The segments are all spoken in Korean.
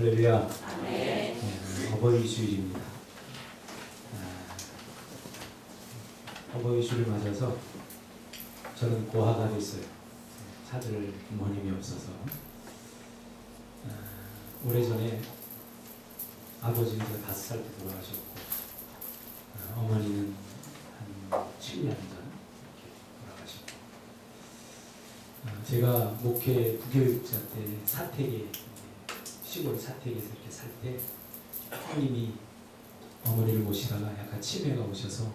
할렐루야. 아멘. 네, 어버이 주일입니다. 어버이 주일을 맞아서 저는 고아가 됐어요. 찾을 부모님이 없어서. 오래전에 아버지는 5살 때 돌아가셨고, 어머니는 한 7년 전 이렇게 돌아가셨고, 제가 목회 부교육자 때 사택에, 시골 사택에서 이렇게 살 때 형님이 어머니를 모시다가 약간 치매가 오셔서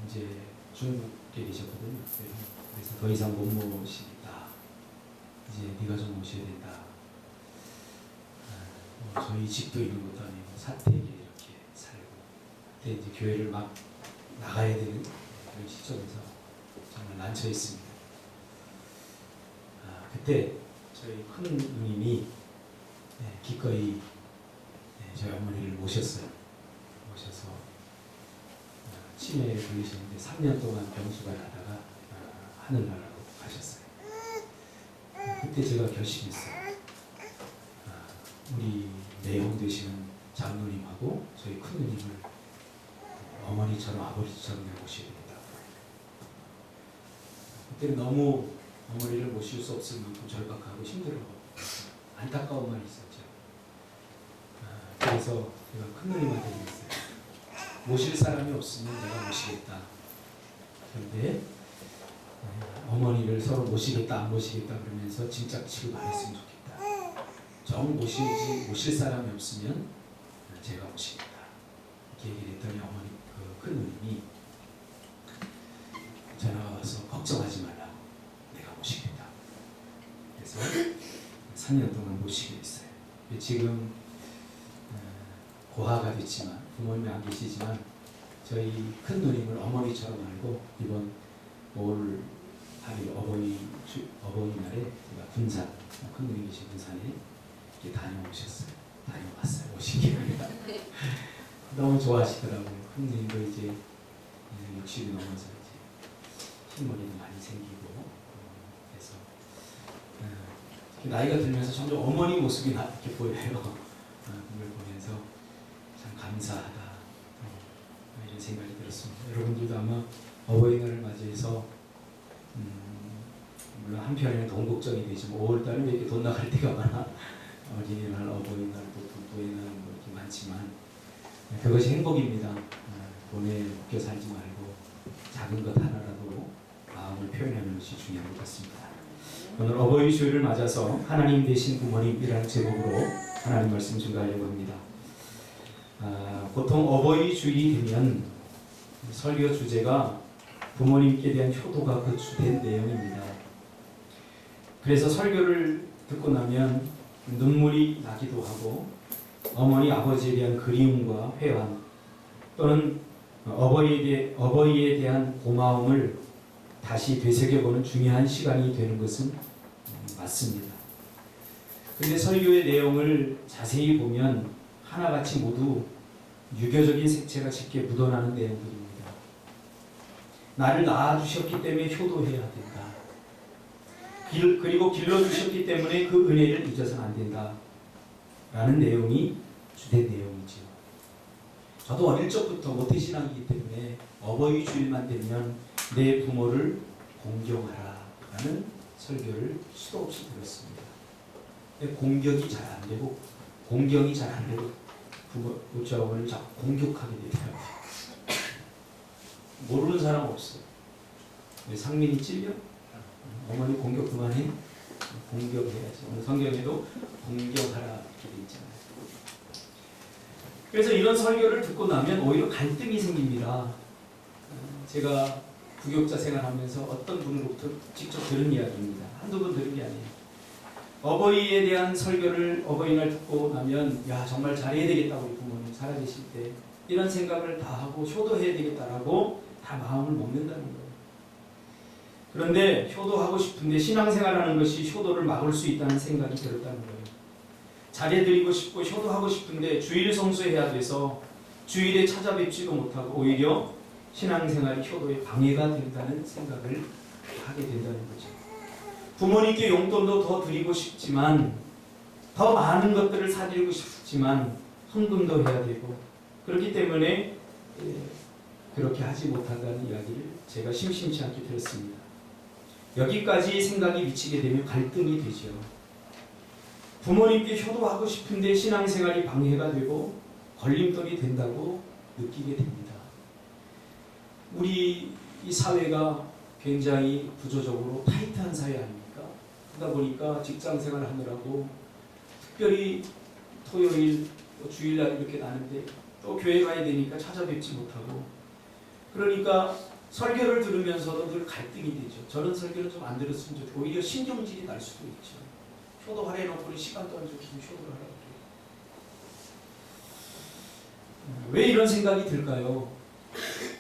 이제 중국에 계셨거든요. 그래서 더 이상 못 모시겠다. 이제 네가 좀 모셔야 된다. 저희 집도 있는 것도 아니고 사택에 이렇게 살고, 그때 이제 교회를 막 나가야 되는 그런 시점에서 정말 난처했습니다. 그때 저희 큰 누님이 기꺼이 저희 어머니를 모셨어요. 모셔서 치매에 걸리셨는데 3년 동안 병수가 나다가 하늘나라로 가셨어요. 그때 제가 결심했어요. 우리 내형 되시는 장로님하고 저희 큰 누님을 어머니처럼 아버지처럼 모셔야 된다. 그때는 너무 어머니를 모실 수 없을 만큼 절박하고 힘들어하고 안타까움만 있었죠. 그래서 제가 큰 누님한테 얘기했어요. 모실 사람이 없으면 내가 모시겠다. 그런데 어머니를 서로 모시겠다 안 모시겠다 그러면서 짐짝치고 안 했으면 좋겠다. 정 모실 사람이 없으면 제가 모시겠다. 이렇게 얘기를 했더니 어머니 큰 누님이 전화가 와서 걱정하지 말라고, 내가 모시겠다. 그래서 3년 동안 모시게 됐어요. 지금 고아가 됐지만, 부모님이 안 계시지만 저희 큰 누님을 어머니처럼 알고 이번 5월 8일 어버이날에 제가 군산, 큰 누님 계신 군산에 이렇게 다녀오셨어요. 다녀왔어요. 오신 게 아니라. 너무 좋아하시더라고요. 큰 누님도 이제 60이 넘어서 이제 흰머리도 많이 생기고, 그래서 나이가 들면서 점점 어머니 모습이 이렇게 보여요. 그걸 보면서 참 감사하다, 이런 생각이 들었습니다. 여러분들도 아마 어버이날을 맞이해서 물론 한편에는 돈 걱정이 되지만 5월달에 왜 이렇게 돈 나갈 때가 많아. 어린이날, 어버이날, 또 부부의날 뭐 이렇게 많지만 그것이 행복입니다. 돈에 묶여 살지 말고 작은 것 하나라도 마음을 표현하는 것이 중요한 것 같습니다. 오늘 어버이 주일을 맞아서 하나님 되신 부모님이라는 제목으로 하나님 말씀 증거하려고 합니다. 보통 어버이 주일이 되면 설교 주제가 부모님께 대한 효도가 그 주된 내용입니다. 그래서 설교를 듣고 나면 눈물이 나기도 하고, 어머니 아버지에 대한 그리움과 회한, 또는 어버이에 대한 고마움을 다시 되새겨보는 중요한 시간이 되는 것은 맞습니다. 그런데 설교의 내용을 자세히 보면 하나같이 모두 유교적인 색채가 짙게 묻어나는 내용들입니다. 나를 낳아주셨기 때문에 효도해야 된다. 그리고 길러주셨기 때문에 그 은혜를 잊어서는 안 된다. 라는 내용이 주된 내용이죠. 저도 어릴 적부터 모태신앙이기 때문에 어버이 주일만 되면 내 부모를 공경하라 라는 설교를 수도 없이 들었습니다. 공격이 잘 안 되고, 공경이 잘 안 되고, 부모자 어머니를 자꾸 공격하게 되더라고요. 모르는 사람 없어요. 왜 상민이 찔려? 어머니 공격 그만해? 공격해야지. 오늘 성경에도 공격하라 이렇게 돼 있잖아요. 그래서 이런 설교를 듣고 나면 오히려 갈등이 생깁니다. 제가 부교육자 생활하면서 어떤 분으로부터 직접 들은 이야기입니다. 한두 번 들은 게 아니에요. 어버이에 대한 설교를 어버이날 듣고 나면 야, 정말 잘해야 되겠다, 우리 부모님 살아계실 때 이런 생각을 다 하고 효도해야 되겠다라고 다 마음을 먹는다는 거예요. 그런데 효도하고 싶은데 신앙생활하는 것이 효도를 막을 수 있다는 생각이 들었다는 거예요. 잘해드리고 싶고 효도하고 싶은데 주일 성수해야 돼서 주일에 찾아뵙지도 못하고 오히려 신앙생활이 효도에 방해가 된다는 생각을 하게 된다는 거죠. 부모님께 용돈도 더 드리고 싶지만 더 많은 것들을 사드리고 싶지만 헌금도 해야 되고 그렇기 때문에 그렇게 하지 못한다는 이야기를 제가 심심치 않게 들었습니다. 여기까지 생각이 미치게 되면 갈등이 되죠. 부모님께 효도하고 싶은데 신앙생활이 방해가 되고 걸림돌이 된다고 느끼게 됩니다. 우리 이 사회가 굉장히 구조적으로 타이트한 사회 아닙니까? 그러다 보니까 직장생활 하느라고 특별히 토요일, 주일날 이렇게 나는데 또 교회 가야 되니까 찾아뵙지 못하고 그러니까 설교를 들으면서도 늘 갈등이 되죠. 저런 설교를 좀 안 들었으면 좋겠고 오히려 신경질이 날 수도 있죠. 효도하라 해놓고는 시간 동안 좀 효도를 하라고 그래요. 왜 이런 생각이 들까요?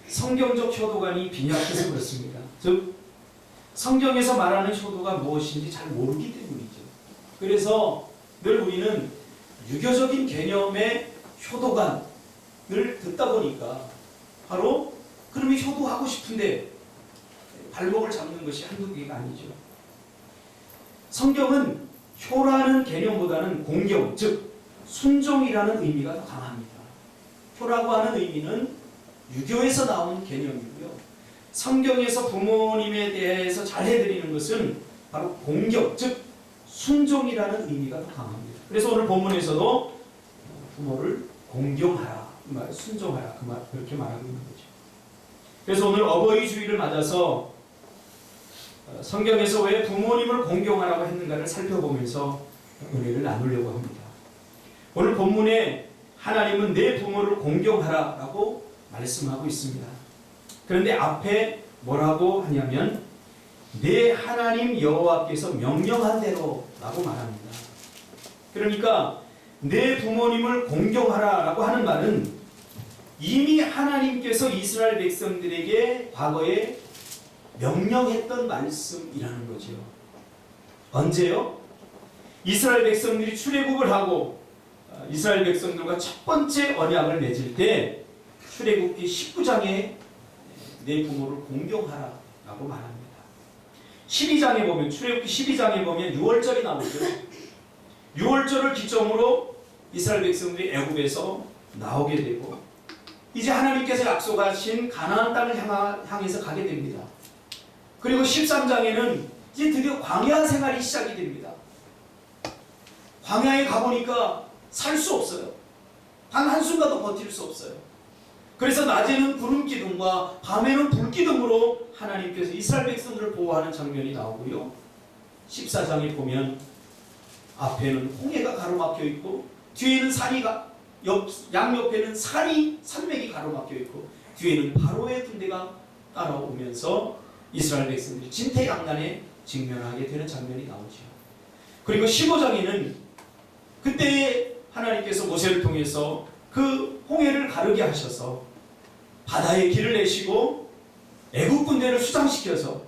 성경적 효도관이 빈약해서 그렇습니다. 즉 성경에서 말하는 효도가 무엇인지 잘 모르기 때문이죠. 그래서 늘 우리는 유교적인 개념의 효도관을 듣다 보니까 바로 그러면 효도하고 싶은데 발목을 잡는 것이 한두 개가 아니죠. 성경은 효라는 개념보다는 공경, 즉 순종이라는 의미가 더 강합니다. 효라고 하는 의미는 유교에서 나온 개념이고요. 성경에서 부모님에 대해서 잘해드리는 것은 바로 공경, 즉 순종이라는 의미가 더 강합니다. 그래서 오늘 본문에서도 부모를 공경하라, 순종하라 그렇게 말하고 있는 거죠. 그래서 오늘 어버이 주일을 맞아서 성경에서 왜 부모님을 공경하라고 했는가를 살펴보면서 은혜를 나누려고 합니다. 오늘 본문에 하나님은 내 부모를 공경하라라고 말씀하고 있습니다. 그런데 앞에 뭐라고 하냐면 내 하나님 여호와께서 명령한 대로라고 말합니다. 그러니까 내 부모님을 공경하라라고 하는 말은 이미 하나님께서 이스라엘 백성들에게 과거에 명령했던 말씀이라는 거죠. 언제요? 이스라엘 백성들이 출애굽을 하고 이스라엘 백성들과 첫 번째 언약을 맺을 때 출애굽기 19장에 내 부모를 공경하라라고 말합니다. 12장에 보면 출애굽기 12장에 보면 6월절이 나오죠. 6월절을 기점으로 이스라엘 백성들이 애굽에서 나오게 되고 이제 하나님께서 약속하신 가나안 땅을 향해서 가게 됩니다. 그리고 13장에는 이제 드디어 광야 생활이 시작이 됩니다. 광야에 가보니까 살 수 없어요. 단 한순간도 버틸 수 없어요. 그래서 낮에는 구름 기둥과 밤에는 불 기둥으로 하나님께서 이스라엘 백성들을 보호하는 장면이 나오고요. 14장에 보면 앞에는 홍해가 가로막혀 있고 뒤에는 양옆에는 산맥이 가로막혀 있고 뒤에는 바로의 군대가 따라오면서 이스라엘 백성들이 진퇴양난에 직면하게 되는 장면이 나오죠. 그리고 15장에는 그때 하나님께서 모세를 통해서 그 홍해를 가르게 하셔서 바다에 길을 내시고 애국 군대를 수장시켜서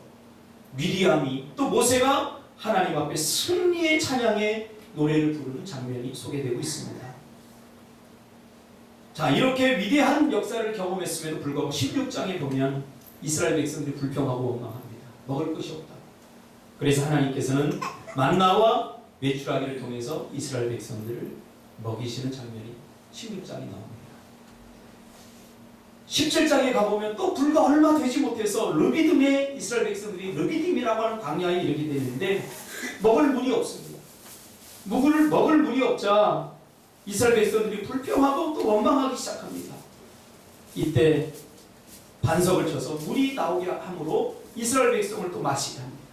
미리암이 또 모세가 하나님 앞에 승리의 찬양의 노래를 부르는 장면이 소개되고 있습니다. 자, 이렇게 위대한 역사를 경험했음에도 불구하고 16장에 보면 이스라엘 백성들이 불평하고 원망합니다. 먹을 것이 없다. 그래서 하나님께서는 만나와 메추라기를 통해서 이스라엘 백성들을 먹이시는 장면이 16장에 나옵니다. 17장에 가보면 또 불과 얼마 되지 못해서 르비딤에 이스라엘 백성들이 르비딤이라고 하는 광야에 이르게 되는데 먹을 물이 없습니다. 먹을 물이 없자 이스라엘 백성들이 불평하고 또 원망하기 시작합니다. 이때 반석을 쳐서 물이 나오게 함으로 이스라엘 백성을 또 마시게 합니다.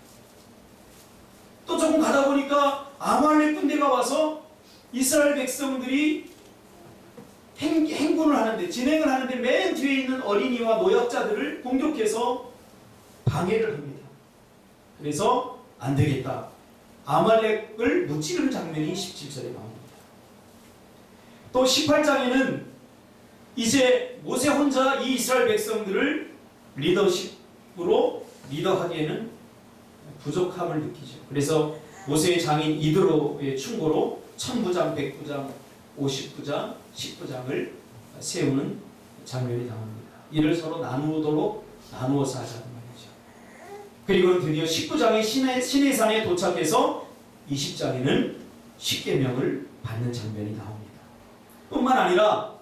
또 조금 가다 보니까 아말렉 군대가 와서 이스라엘 백성들이 행군을 하는데 진행을 하는데 맨 뒤에 있는 어린이와 노약자들을 공격해서 방해를 합니다. 그래서 안 되겠다. 아말렉을 무찌르는 장면이 17절에 나옵니다. 또 18장에는 이제 모세 혼자 이 이스라엘 백성들을 리더십으로 리더하기에는 부족함을 느끼죠. 그래서 모세의 장인 이드로의 충고로 1000부장, 100부장, 50부장, 10부장을 세우는 장면이 나옵니다. 이를 서로 나누어서 하자는 말이죠. 그리고 드디어 10부장이 시내산에 도착해서 20장에는 십계명을 받는 장면이 나옵니다. 뿐만 아니라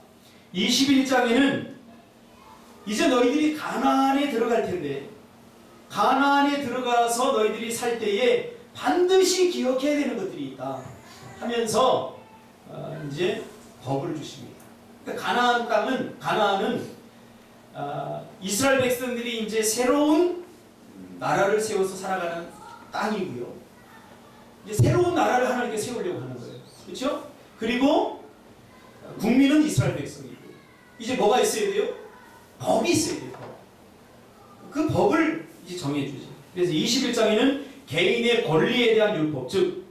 21장에는 이제 너희들이 가나안에 들어갈 텐데 가나안에 들어가서 너희들이 살 때에 반드시 기억해야 되는 것들이 있다 하면서 이제 법을 주십니다. 그러니까 가나안은 이스라엘 백성들이 이제 새로운 나라를 세워서 살아가는 땅이고요. 이제 새로운 나라를 하나님께 세우려고 하는 거예요. 그렇죠? 그리고 국민은 이스라엘 백성이고 이제 뭐가 있어야 돼요? 법이 있어야 돼요. 그 법을 이제 정해주죠. 그래서 21장에는 개인의 권리에 대한 율법, 즉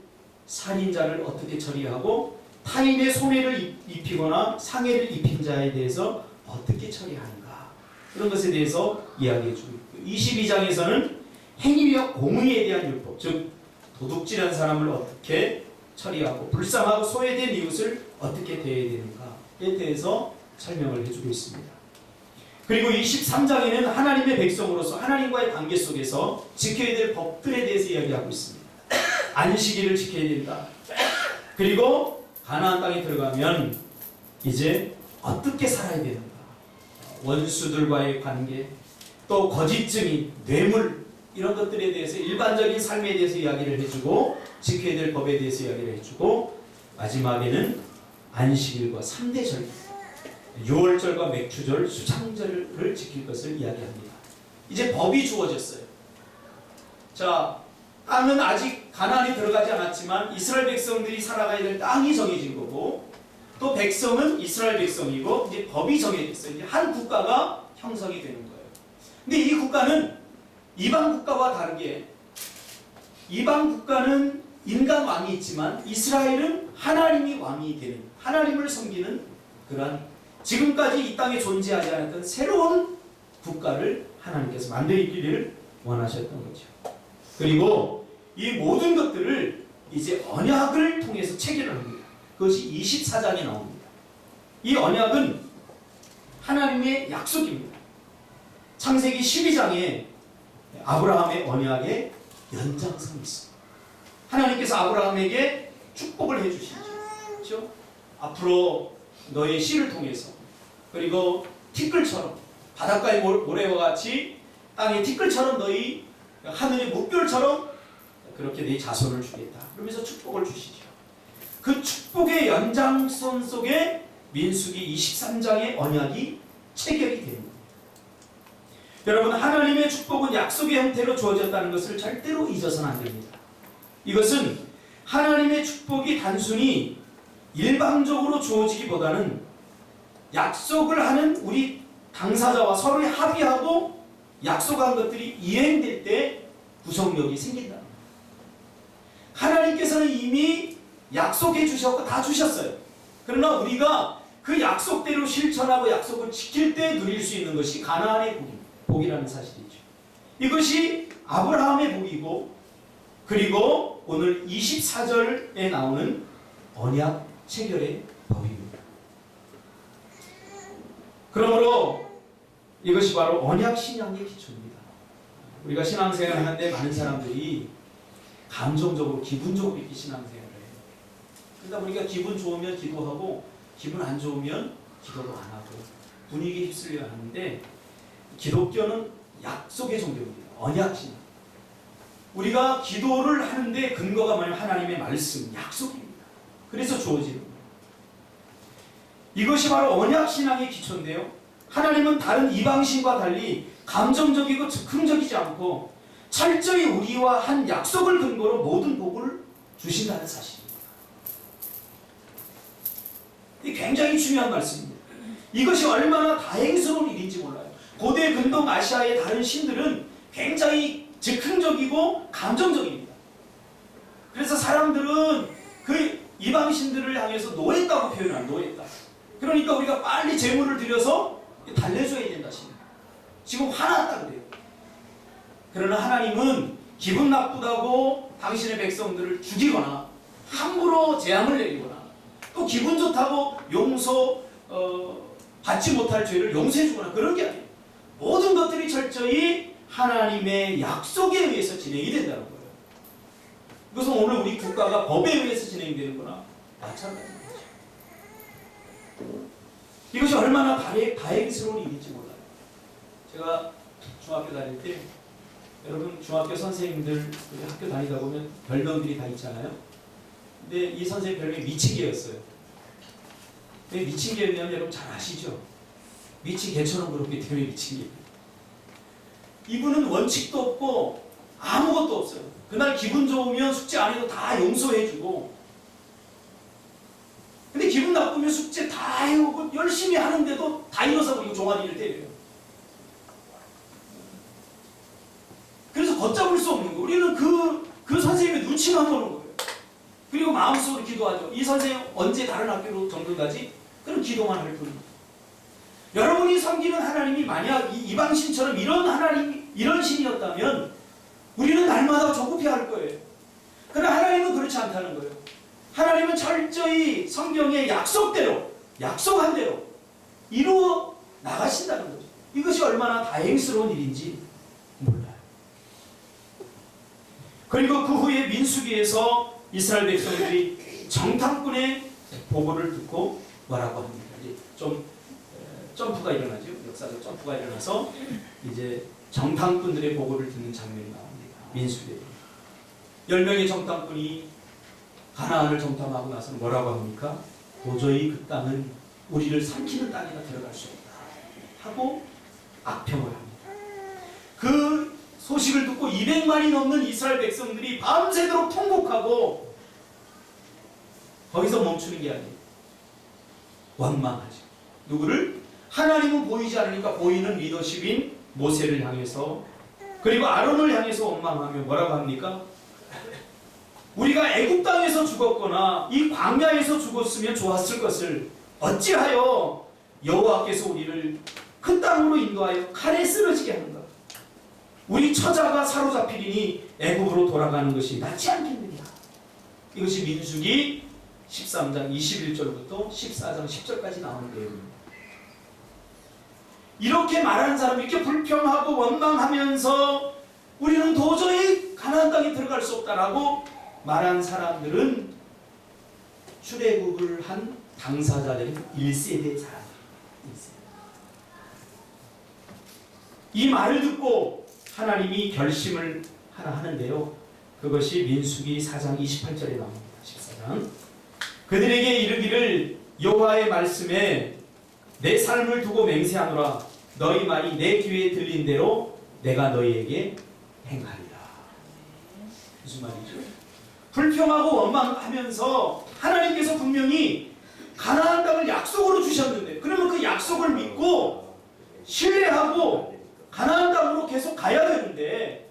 살인자를 어떻게 처리하고 타인의 손해를 입히거나 상해를 입힌 자에 대해서 어떻게 처리하는가 그런 것에 대해서 이야기해주고 있고요. 22장에서는 행위와 공의에 대한 율법, 즉 도둑질한 사람을 어떻게 처리하고 불쌍하고 소외된 이웃을 어떻게 대해야 되는가에 대해서 설명을 해주고 있습니다. 그리고 23장에는 하나님의 백성으로서 하나님과의 관계 속에서 지켜야 될 법들에 대해서 이야기하고 있습니다. 안식일을 지켜야 된다. 그리고 가나안 땅에 들어가면 이제 어떻게 살아야 되는가. 원수들과의 관계, 또 거짓 증인, 뇌물 이런 것들에 대해서 일반적인 삶에 대해서 이야기를 해주고 지켜야 될 법에 대해서 이야기를 해주고 마지막에는 안식일과 3대 절기, 유월절과 맥주절, 수창절을 지킬 것을 이야기합니다. 이제 법이 주어졌어요. 자, 땅은 아직 가나안이 들어가지 않았지만 이스라엘 백성들이 살아가야 될 땅이 정해진 거고 또 백성은 이스라엘 백성이고 이제 법이 정해졌어요. 이제 한 국가가 형성이 되는 거예요. 근데 이 국가는 이방 국가와 다르게 이방 국가는 인간 왕이 있지만 이스라엘은 하나님이 왕이 되는 하나님을 섬기는 그런 지금까지 이 땅에 존재하지 않았던 새로운 국가를 하나님께서 만들기를 원하셨던 거죠. 그리고 이 모든 것들을 이제 언약을 통해서 체결을 합니다. 그것이 24장에 나옵니다. 이 언약은 하나님의 약속입니다. 창세기 12장에 아브라함의 언약의 연장선이 있습니다. 하나님께서 아브라함에게 축복을 해주시죠. 그렇죠? 앞으로 너의 씨를 통해서 그리고 티끌처럼 바닷가의 모래와 같이 땅의 티끌처럼 너희 하늘의 물결처럼 그렇게 네 자손을 주겠다. 그러면서 축복을 주시죠. 그 축복의 연장선 속에 민수기 23장의 언약이 체결이 되는 겁니다. 여러분, 하나님의 축복은 약속의 형태로 주어졌다는 것을 절대로 잊어서는 안 됩니다. 이것은 하나님의 축복이 단순히 일방적으로 주어지기보다는 약속을 하는 우리 당사자와 서로 합의하고 약속한 것들이 이행될 때 구속력이 생긴다. 하나님께서는 이미 약속해 주셨고 다 주셨어요. 그러나 우리가 그 약속대로 실천하고 약속을 지킬 때 누릴 수 있는 것이 가나안의 복이라는 사실이죠. 이것이 아브라함의 복이고 그리고 오늘 24절에 나오는 언약 체결의 법입니다. 그러므로 이것이 바로 언약 신앙의 기초입니다. 우리가 신앙생활을 하는데 많은 사람들이 감정적으로 기분적으로 이렇게 신앙생활을 해요. 그러다 보니까 기분 좋으면 기도하고 기분 안 좋으면 기도도 안 하고 분위기에 휩쓸려 하는데 기독교는 약속의 종교입니다. 언약 신앙. 우리가 기도를 하는데 근거가 뭐냐면 하나님의 말씀, 약속입니다. 그래서 주어지는 거예요. 이것이 바로 언약 신앙의 기초인데요. 하나님은 다른 이방신과 달리 감정적이고 즉흥적이지 않고 철저히 우리와 한 약속을 근거로 모든 복을 주신다는 사실입니다. 이 굉장히 중요한 말씀입니다. 이것이 얼마나 다행스러운 일인지 몰라요. 고대 근동 아시아의 다른 신들은 굉장히 즉흥적이고 감정적입니다. 그래서 사람들은 그 이방 신들을 향해서 노했다고 표현합니다. 노했다. 그러니까 우리가 빨리 제물을 드려서 달래줘야 된다. 지금 화났다 그래요. 그러나 하나님은 기분 나쁘다고 당신의 백성들을 죽이거나 함부로 재앙을 내리거나 또 기분 좋다고 받지 못할 죄를 용서해주거나 그런 게 아니에요. 모든 것들이 철저히 하나님의 약속에 의해서 진행이 된다는 거예요. 이것은 오늘 우리 국가가 법에 의해서 진행되는 거나 마찬가지인 거죠. 이것이 얼마나 다행스러운 일인지 몰라요. 제가 중학교 다닐 때, 여러분 중학교 선생님들 학교 다니다 보면 별명들이 다 있잖아요. 근데 이 선생님 별명이 미치개였어요. 왜 미친개였냐면 여러분 잘 아시죠? 미친 개처럼 그렇기 때문에 미친개. 이분은 원칙도 없고 아무것도 없어요. 그날 기분 좋으면 숙제 안 해도 다 용서해주고, 근데 기분 나쁘면 숙제 다 해오고 열심히 하는데도 다 일어서 버리고 종아리를 때려요. 그래서 걷잡을 수 없는 거예요. 우리는 그 선생님의 눈치만 보는 거예요. 그리고 마음속으로 기도하죠. 이 선생님 언제 다른 학교로 정도 가지? 그럼 기도만 할 뿐입니다. 여러분이 섬기는 하나님이 만약 이방신처럼 이런 하나님, 이런 신이었다면 우리는 날마다 조급해할 거예요. 그러나 하나님은 그렇지 않다는 거예요. 하나님은 철저히 성경의 약속대로, 약속한 대로 이루어 나가신다는 거죠. 이것이 얼마나 다행스러운 일인지 몰라요. 그리고 그 후에 민수기에서 이스라엘 백성들이 정탐꾼의 보고를 듣고 뭐라고 합니다. 이제 좀 점프가 일어나죠. 역사적 점프가 일어나서 이제 정탐꾼들의 보고를 듣는 장면이 나옵니다. 민수기에 10명의 정탐꾼이 가나안을 정탐하고 나서 뭐라고 합니까? 도저히 그 땅은 우리를 삼키는 땅이나 들어갈 수 없다 하고 악평을 합니다. 그 소식을 듣고 200만이 넘는 이스라엘 백성들이 밤새도록 통곡하고 거기서 멈추는 게 아니에요. 원망하죠. 누구를? 하나님은 보이지 않으니까 보이는 리더십인 모세를 향해서, 그리고 아론을 향해서 원망하며 뭐라고 합니까? 우리가 애굽 땅에서 죽었거나 이 광야에서 죽었으면 좋았을 것을 어찌하여 여호와께서 우리를 그 땅으로 인도하여 칼에 쓰러지게 하는가? 우리 처자가 사로잡히리니 애굽으로 돌아가는 것이 낫지 않겠느냐? 이것이 민수기 13장 21절부터 14장 10절까지 나오는 내용입니다. 이렇게 말하는 사람이 이렇게 불평하고 원망하면서 우리는 도저히 가나안 땅에 들어갈 수 없다라고 말한 사람들은 출애굽을 한 당사자들인 1세대 사람들입니다. 이 말을 듣고 하나님이 결심을 하나 하는데요. 그것이 민수기 4장 28절에 나옵니다. 14장. 그들에게 이르기를 여호와의 말씀에 내 삶을 두고 맹세하노라. 너희 말이 내 귀에 들린 대로 내가 너희에게 행하리라. 무슨 말이죠? 불평하고 원망하면서 하나님께서 분명히 가나안 땅을 약속으로 주셨는데, 그러면 그 약속을 믿고 신뢰하고 가나안 땅으로 계속 가야 되는데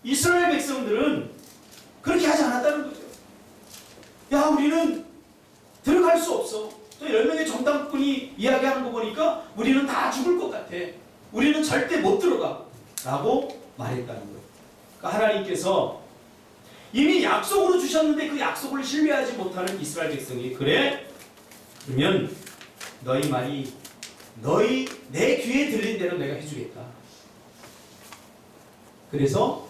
이스라엘 백성들은 그렇게 하지 않았다는 거죠. 야, 우리는 들어갈 수 없어. 또 10명의 정탐꾼이 이야기하는 거 보니까 우리는 다 죽을 것 같아. 우리는 절대 못 들어가 라고 말했다는 거예요. 그러니까 하나님께서 이미 약속으로 주셨는데 그 약속을 신뢰하지 못하는 이스라엘 백성이, 그래? 그러면 너희 말이 너희 내 귀에 들린 대로 내가 해주겠다. 그래서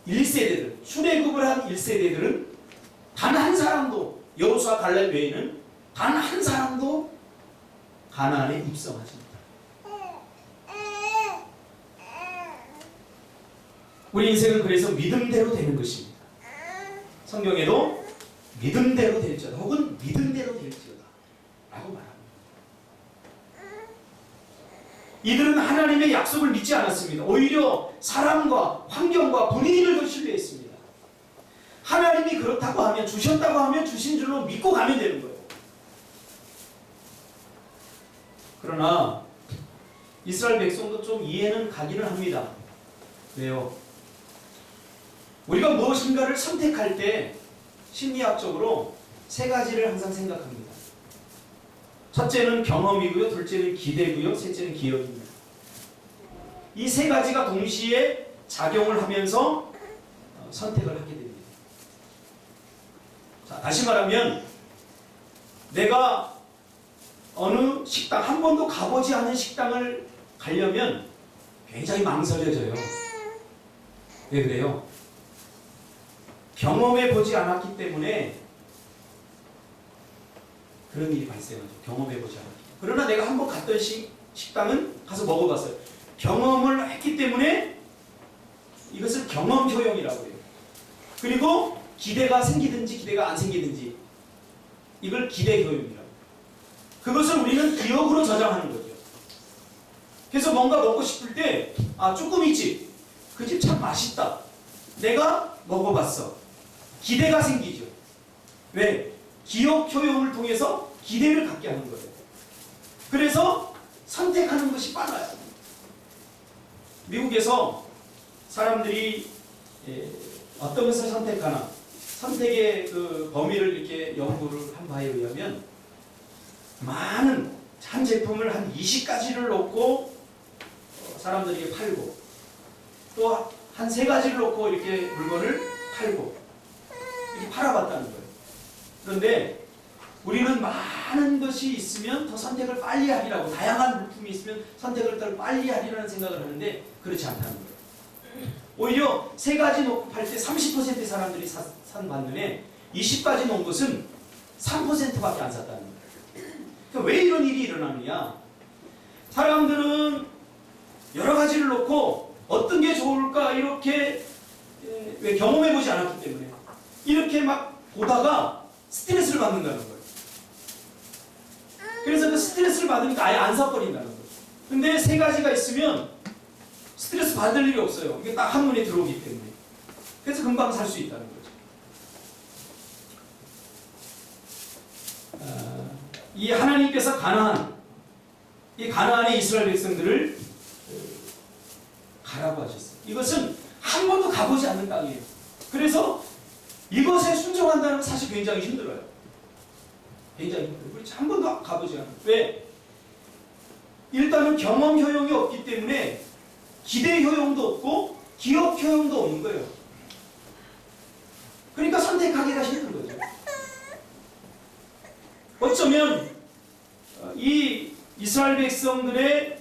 1세대들, 출애굽을 한 1세대들은 단 한 사람도, 여호수아 갈렙 외에는 단 한 사람도 가나안에 입성하지 못합니다. 우리 인생은 그래서 믿음대로 되는 것입니다. 성경에도 믿음대로 될지어다 혹은 믿음대로 될지어다 라고 말합니다. 이들은 하나님의 약속을 믿지 않았습니다. 오히려 사람과 환경과 분위기를 더 신뢰했습니다. 하나님이 그렇다고 하면, 주셨다고 하면 주신 줄로 믿고 가면 되는 거예요. 그러나 이스라엘 백성도 좀 이해는 가기는 합니다. 왜요? 우리가 무엇인가를 선택할 때 심리학적으로 세 가지를 항상 생각합니다. 첫째는 경험이고요, 둘째는 기대고요, 셋째는 기억입니다. 이 세 가지가 동시에 작용을 하면서 선택을 하게 됩니다. 자, 다시 말하면 내가 어느 식당, 한 번도 가보지 않은 식당을 가려면 굉장히 망설여져요. 왜 그래요? 경험해 보지 않았기 때문에 그런 일이 발생하죠. 경험해 보지 않았기 때문에. 그러나 내가 한번 갔던 식당은 가서 먹어봤어요. 경험을 했기 때문에 이것을 경험 효용이라고 해요. 그리고 기대가 생기든지 기대가 안 생기든지 이걸 기대 효용이라고. 그것을 우리는 기억으로 저장하는 거죠. 그래서 뭔가 먹고 싶을 때 쭈꾸미집 그 집 참 맛있다. 내가 먹어봤어. 기대가 생기죠. 왜? 기억 효용을 통해서 기대를 갖게 하는 거예요. 그래서 선택하는 것이 빨라요. 미국에서 사람들이 어떤 것을 선택하나 선택의 그 범위를 이렇게 연구를 한 바에 의하면 많은 한 제품을 한 20가지를 놓고 사람들에게 팔고 또 한 3가지를 놓고 이렇게 물건을 팔고 이렇게 팔아봤다는 거예요. 그런데 우리는 많은 것이 있으면 더 선택을 빨리 하리라고, 다양한 물품이 있으면 선택을 더 빨리 하리라는 생각을 하는데 그렇지 않다는 거예요. 오히려 3가지 놓고 팔 때 30%의 사람들이 산 반면에 20가지 놓은 것은 3%밖에 안 샀다는 거예요. 그러니까 왜 이런 일이 일어나느냐? 사람들은 여러 가지를 놓고 어떤 게 좋을까 이렇게 왜 경험해보지 않았기 때문에 이렇게 막 보다가 스트레스를 받는다는 거예요. 그래서 그 스트레스를 받으니까 아예 안 사버린다는 거예요. 근데 3가지가 있으면 스트레스 받을 일이 없어요. 이게 딱 한눈에 들어오기 때문에. 그래서 금방 살 수 있다는 거죠. 이 하나님께서 이 가나안의 이스라엘 백성들을 가라고 하셨어요. 이것은 한 번도 가보지 않는 땅이에요. 그래서 이것에 순종한다는 건 사실 굉장히 힘들어요. 굉장히 힘들어요. 그렇지, 한 번도 가보지 않아요. 왜? 일단은 경험 효용이 없기 때문에 기대 효용도 없고 기억 효용도 없는 거예요. 그러니까 선택하기가 힘든 거죠. 어쩌면 이 이스라엘 백성들의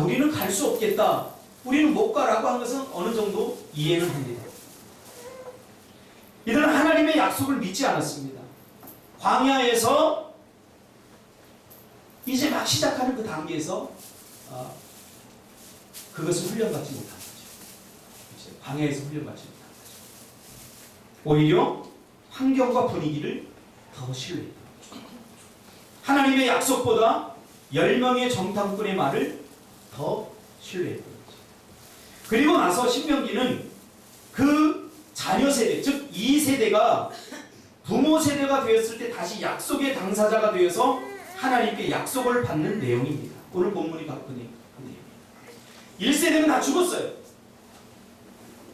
우리는 갈 수 없겠다, 우리는 못 가라고 한 것은 어느 정도 이해는 합니다. 이들은 하나님의 약속을 믿지 않았습니다. 광야에서 이제 막 시작하는 그 단계에서 그것을 훈련받지 못한 거죠. 광야에서 훈련받지 못한 거죠. 오히려 환경과 분위기를 더 신뢰했던 거죠. 하나님의 약속보다 10명의 정탐꾼의 말을 더 신뢰했던 거죠. 그리고 나서 신명기는 그 자녀 세대, 즉 2세대가 부모 세대가 되었을 때 다시 약속의 당사자가 되어서 하나님께 약속을 받는 내용입니다. 오늘 본문이 갖고 있는 그 내용입니다. 1세대는 다 죽었어요.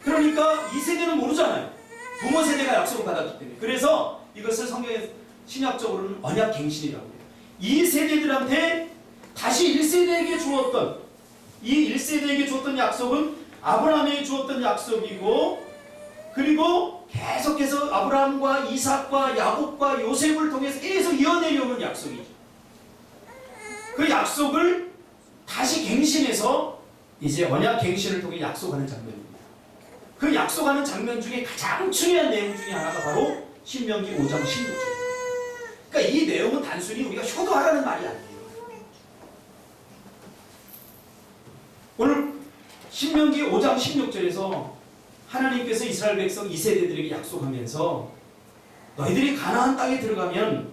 그러니까 2세대는 모르잖아요. 부모 세대가 약속을 받았기 때문에. 그래서 이것을 성경에 신약적으로는 언약갱신이라고 해요. 2세대들한테 다시 1세대에게 주었던, 이 1세대에게 주었던 약속은 아브라함에게 주었던 약속이고, 그리고 계속해서 아브라함과 이삭과 야곱과 요셉을 통해서 계속 이어내려오는 약속이죠. 그 약속을 다시 갱신해서 이제 언약 갱신을 통해 약속하는 장면입니다. 그 약속하는 장면 중에 가장 중요한 내용 중에 하나가 바로 신명기 5장 16절. 그러니까 이 내용은 단순히 우리가 효도하라는 말이 아니에요. 오늘 신명기 5장 16절에서 하나님께서 이스라엘 백성 2세대들에게 약속하면서 너희들이 가나안 땅에 들어가면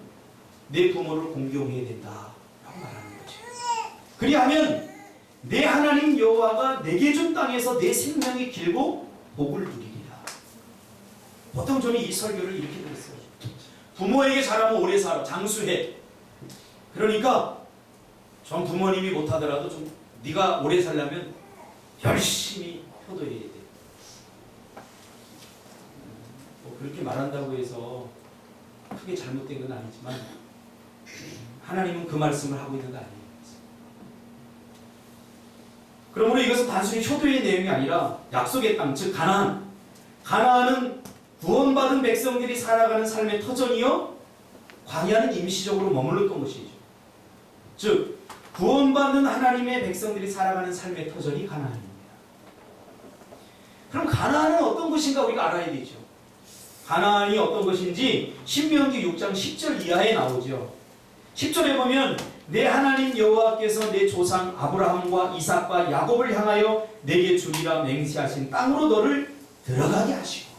내 부모를 공경해야 된다 라고 말하는 거죠. 그리하면 내 하나님 여호와가 내게 준 땅에서 내 생명이 길고 복을 누리리라. 보통 저는 이 설교를 이렇게 들었어요. 부모에게 잘하면 오래 살아, 장수해. 그러니까 전 부모님이 못하더라도 좀 네가 오래 살려면 열심히 효도해야 돼. 그렇게 말한다고 해서 크게 잘못된 건 아니지만 하나님은 그 말씀을 하고 있는 거 아니에요. 그러므로 이것은 단순히 효도의 내용이 아니라 약속의 땅, 즉 가나안. 가나안은 구원받은 백성들이 살아가는 삶의 터전이요, 광야는 임시적으로 머물렀던 것이죠. 즉 구원받는 하나님의 백성들이 살아가는 삶의 터전이 가나안입니다. 그럼 가나안은 어떤 곳인가 우리가 알아야 되죠. 가나안이 어떤 것인지 신명기 6장 10절 이하에 나오죠. 10절에 보면 내 하나님 여호와께서 내 조상 아브라함과 이삭과 야곱을 향하여 내게 주리라 맹세하신 땅으로 너를 들어가게 하시고,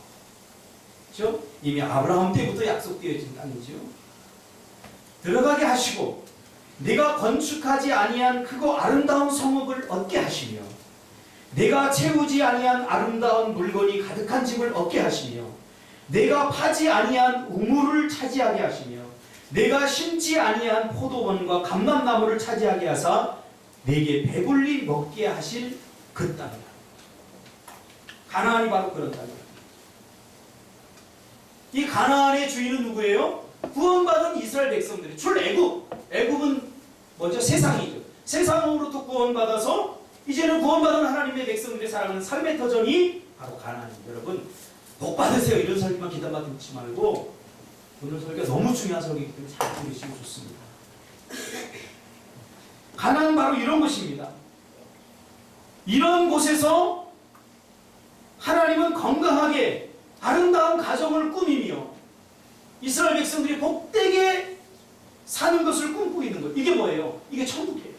그렇죠? 이미 아브라함 때부터 약속되어진 땅이죠. 들어가게 하시고 내가 건축하지 아니한 크고 아름다운 성읍을 얻게 하시며 내가 채우지 아니한 아름다운 물건이 가득한 집을 얻게 하시며 내가 파지 아니한 우물을 차지하게 하시며 내가 심지 아니한 포도원과 감람나무를 차지하게 하사 내게 배불리 먹게 하실 그 땅이다. 가나안이 바로 그런 땅이다. 이 가나안의 주인은 누구예요? 구원받은 이스라엘 백성들이 애굽은 먼저 세상이죠. 세상으로부터 구원받아서 이제는 구원받은 하나님의 백성들이 살아가는 삶의 터전이 바로 가나안입니다. 여러분 복 받으세요. 이런 설교만 기다만 듣지 말고 오늘 설교가 너무 중요한 설교이기 때문에 잘 들으시면 좋습니다. 가나안은 바로 이런 곳입니다. 이런 곳에서 하나님은 건강하게 아름다운 가정을 꾸미며 이스라엘 백성들이 복되게 사는 것을 꿈꾸고 있는 것. 이게 뭐예요? 이게 천국이에요.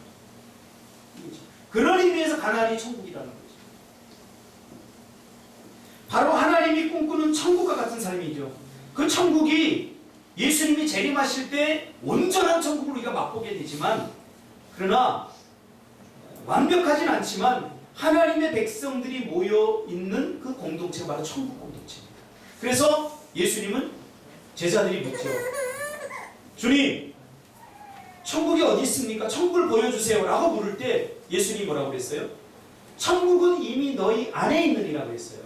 그런 의미에서 가나안이 천국이라는 거죠. 바로 하나님이 꿈꾸는 천국과 같은 삶이죠. 그 천국이 예수님이 재림하실 때 온전한 천국을 우리가 맛보게 되지만, 그러나 완벽하진 않지만 하나님의 백성들이 모여 있는 그 공동체가 바로 천국 공동체입니다. 그래서 예수님은 제자들이 묻죠. 주님, 천국이 어디 있습니까? 천국을 보여주세요 라고 물을 때 예수님이 뭐라고 그랬어요? 천국은 이미 너희 안에 있느니라고 했어요.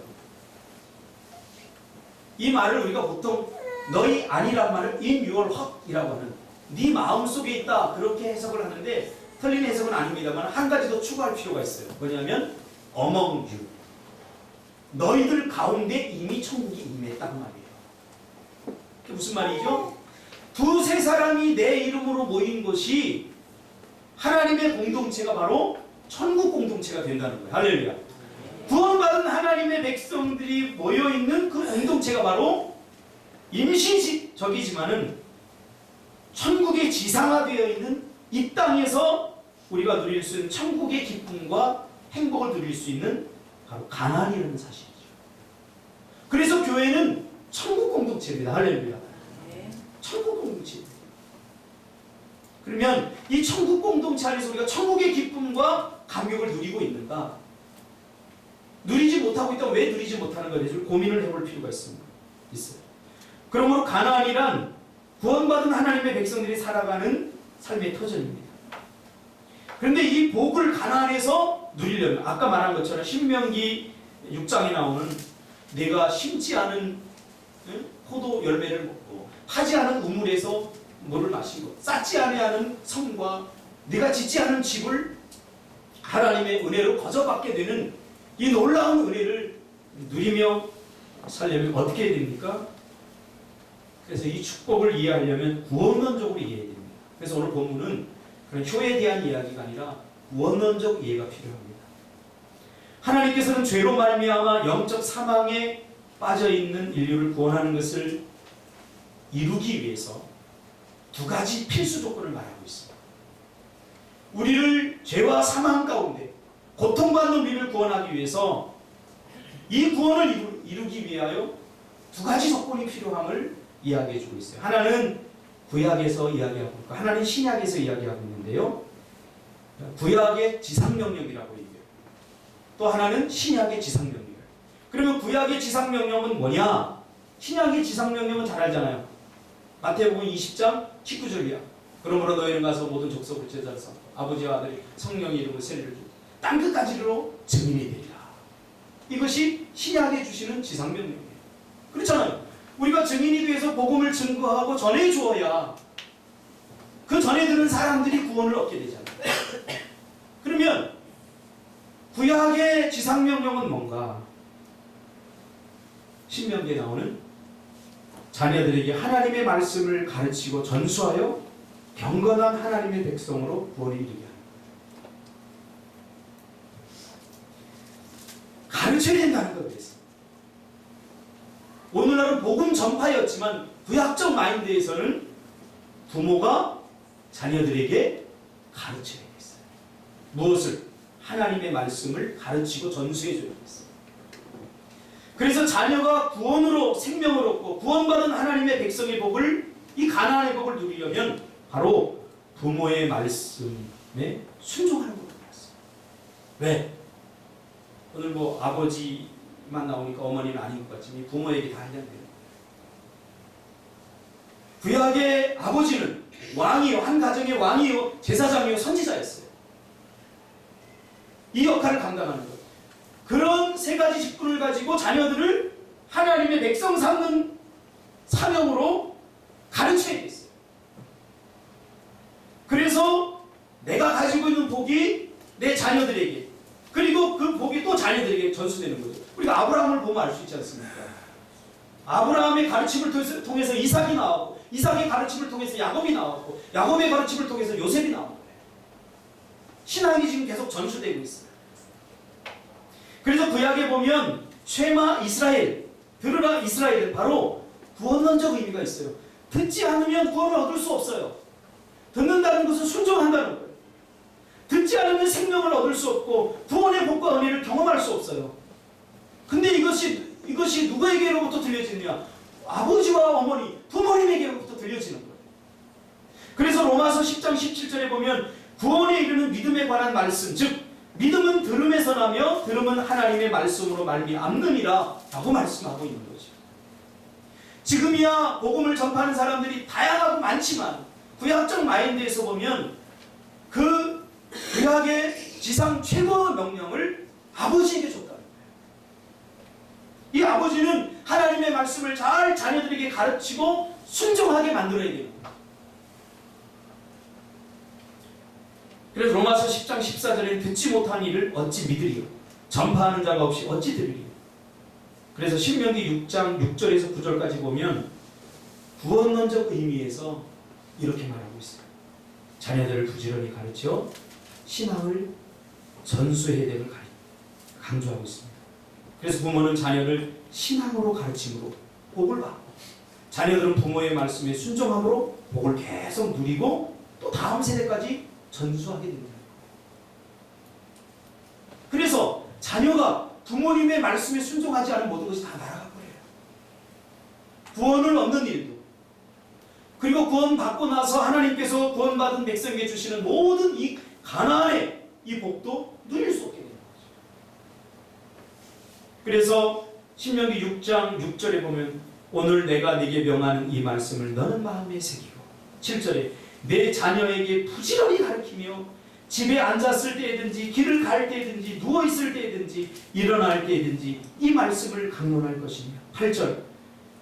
이 말을 우리가 보통 너희 안이란 말을 in your heart이라고 하는, 네 마음속에 있다, 그렇게 해석을 하는데 틀린 해석은 아닙니다만 한 가지 더 추가할 필요가 있어요. 뭐냐면 among you, 너희들 가운데 이미 천국이 임했단 말이에요. 그게 무슨 말이죠? 두세 사람이 내 이름으로 모인 것이 하나님의 공동체가 바로 천국 공동체가 된다는 거예요. 할렐루야. 구원받은 하나님의 백성들이 모여있는 그 공동체가 바로 임시적이지만은 천국의 지상화되어 있는 이 땅에서 우리가 누릴 수 있는 천국의 기쁨과 행복을 누릴 수 있는 바로 가나안이라는 사실이죠. 그래서 교회는 천국 공동체입니다. 할렐루야. 천국 공동체. 그러면 이 천국 공동체 안에서 우리가 천국의 기쁨과 감격을 누리고 있는가? 누리지 못하고 있다면 왜 누리지 못하는 것에 대해서 고민을 해볼 필요가 있습니다. 있어요. 그러므로 가나안이란 구원받은 하나님의 백성들이 살아가는 삶의 터전입니다. 그런데 이 복을 가나안에서 누리려면 아까 말한 것처럼 신명기 6장에 나오는 내가 심지 않은 포도 열매를 먹고 하지 않은 우물에서 물을 마시고 쌓지 아니하는 성과 내가 짓지 않은 집을 하나님의 은혜로 거저받게 되는 이 놀라운 은혜를 누리며 살려면 어떻게 해야 됩니까? 그래서 이 축복을 이해하려면 구원론적으로 이해해야 됩니다. 그래서 오늘 본문은 그런 효에 대한 이야기가 아니라 구원론적 이해가 필요합니다. 하나님께서는 죄로 말미암아 영적 사망에 빠져있는 인류를 구원하는 것을 이루기 위해서 두 가지 필수 조건을 말하고 있습니다. 우리를 죄와 사망 가운데 고통받는 우리를 구원하기 위해서 이 구원을 이루기 위하여 두 가지 조건이 필요함을 이야기해 주고 있어요. 하나는 구약에서 이야기하고 있고 하나는 신약에서 이야기하고 있는데요. 구약의 지상명령이라고 얘기해요. 또 하나는 신약의 지상명령. 그러면 구약의 지상명령은 뭐냐? 신약의 지상명령은 잘 알잖아요. 마태복음 20장 19절이야. 그러므로 너희는 가서 모든 족속을 제자로 삼고 아버지와 아들이 성령의 이름으로 세례를 주고 땅끝까지로 증인이 되리라. 이것이 신약에 주시는 지상명령이에요. 그렇잖아요. 우리가 증인이 돼서 복음을 증거하고 전해주어야 그 전해 들은 사람들이 구원을 얻게 되잖아요. 그러면 구약의 지상명령은 뭔가? 신명기에 나오는 자녀들에게 하나님의 말씀을 가르치고 전수하여 경건한 하나님의 백성으로 구원을 이루게 하는 거예요. 가르쳐야 된다는 거예요. 오늘 오늘날은 복음 전파였지만 구약적 마인드에서는 부모가 자녀들에게 가르쳐야 됐어요. 무엇을? 하나님의 말씀을 가르치고 전수해줘야 됐어요. 그래서 자녀가 구원으로 생명을 얻고 구원받은 하나님의 백성의 복을, 이 가나안의 복을 누리려면 바로 부모의 말씀에 순종하는 것을 배웠어요. 왜? 오늘 뭐 아버지만 나오니까 어머니는 아닌 것 같지만 부모에게 다 해당돼요. 구약의 아버지는 왕이요, 한 가정의 왕이요, 제사장이요, 선지자였어요. 이 역할을 감당하는 것. 그런 세 가지 직분을 가지고 자녀들을 하나님의 백성 삼는 사명으로 가르쳐야 됐어요. 그래서 내가 가지고 있는 복이 내 자녀들에게, 그리고 그 복이 또 자녀들에게 전수되는 거죠. 우리가 아브라함을 보면 알 수 있지 않습니까? 아브라함의 가르침을 통해서 이삭이 나오고, 이삭의 가르침을 통해서 야곱이 나왔고, 야곱의 가르침을 통해서 요셉이 나온 거예요. 신앙이 지금 계속 전수되고 있어요. 그래서 구약에 보면 쉐마 이스라엘, 들으라 이스라엘, 바로 구원론적 의미가 있어요. 듣지 않으면 구원을 얻을 수 없어요. 듣는다는 것은 순종한다는 거예요. 듣지 않으면 생명을 얻을 수 없고 구원의 복과 은혜를 경험할 수 없어요. 근데 이것이 누구에게로부터 들려지느냐? 아버지와 어머니, 부모님에게로부터 들려지는 거예요. 그래서 로마서 10장 17절에 보면 구원에 이르는 믿음에 관한 말씀, 즉 믿음은 들음에서 나며 들음은 하나님의 말씀으로 말미암느니라 라고 말씀하고 있는 거죠. 지금이야 복음을 전파하는 사람들이 다양하고 많지만 구약적 마인드에서 보면 그 구약의 지상 최고의 명령을 아버지에게 줬다는 거예요. 이 아버지는 하나님의 말씀을 잘 자녀들에게 가르치고 순종하게 만들어야 되는 거예요. 그래서 로마서 10장 14절에는 듣지 못한 일을 어찌 믿으리요? 전파하는 자가 없이 어찌 들으리요? 그래서 신명기 6장 6절에서 9절까지 보면 구원론적 의미에서 이렇게 말하고 있어요. 자녀들을 부지런히 가르쳐 신앙을 전수해야 됨을 강조하고 있습니다. 그래서 부모는 자녀를 신앙으로 가르침으로 복을 받고, 자녀들은 부모의 말씀에 순종함으로 복을 계속 누리고 또 다음 세대까지 전수하게 됩니다. 그래서 자녀가 부모님의 말씀에 순종하지 않은 모든 것이 다 날아가 버려요. 구원을 얻는 일도, 그리고 구원받고 나서 하나님께서 구원받은 백성에게 주시는 모든 이 가나안의 이 복도 누릴 수 없게 되는 거죠. 그래서 신명기 6장 6절에 보면 오늘 내가 네게 명하는 이 말씀을 너는 마음에 새기고, 7절에 내 자녀에게 부지런히 가르치며 집에 앉았을 때든지 길을 갈 때든지 누워있을 때든지 일어날 때든지 이 말씀을 강론할 것이며, 8절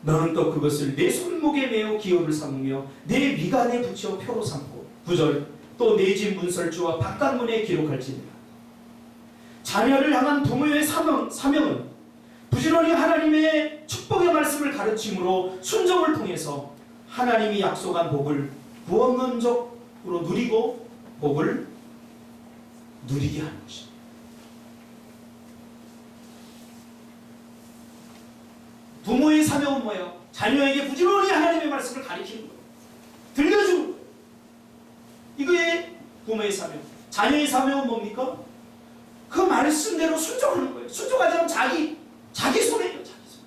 너는 또 그것을 내 손목에 메어 기호를 삼으며 내 미간에 붙여 표로 삼고, 9절 또 내 집 문설주와 바깥문에 기록할지니라. 자녀를 향한 부모의 사명은 부지런히 하나님의 축복의 말씀을 가르침으로 순종을 통해서 하나님이 약속한 복을 구원론적으로 누리고 복을 누리게 하는 것입니다. 부모의 사명은 뭐예요? 자녀에게 부지런히 하나님의 말씀을 가르치는 거예요. 들려주는 거예요. 이거의 부모의 사명. 자녀의 사명은 뭡니까? 그 말씀대로 순종하는 거예요. 순종하지 않으면 자기 손해예요. 자기 손해.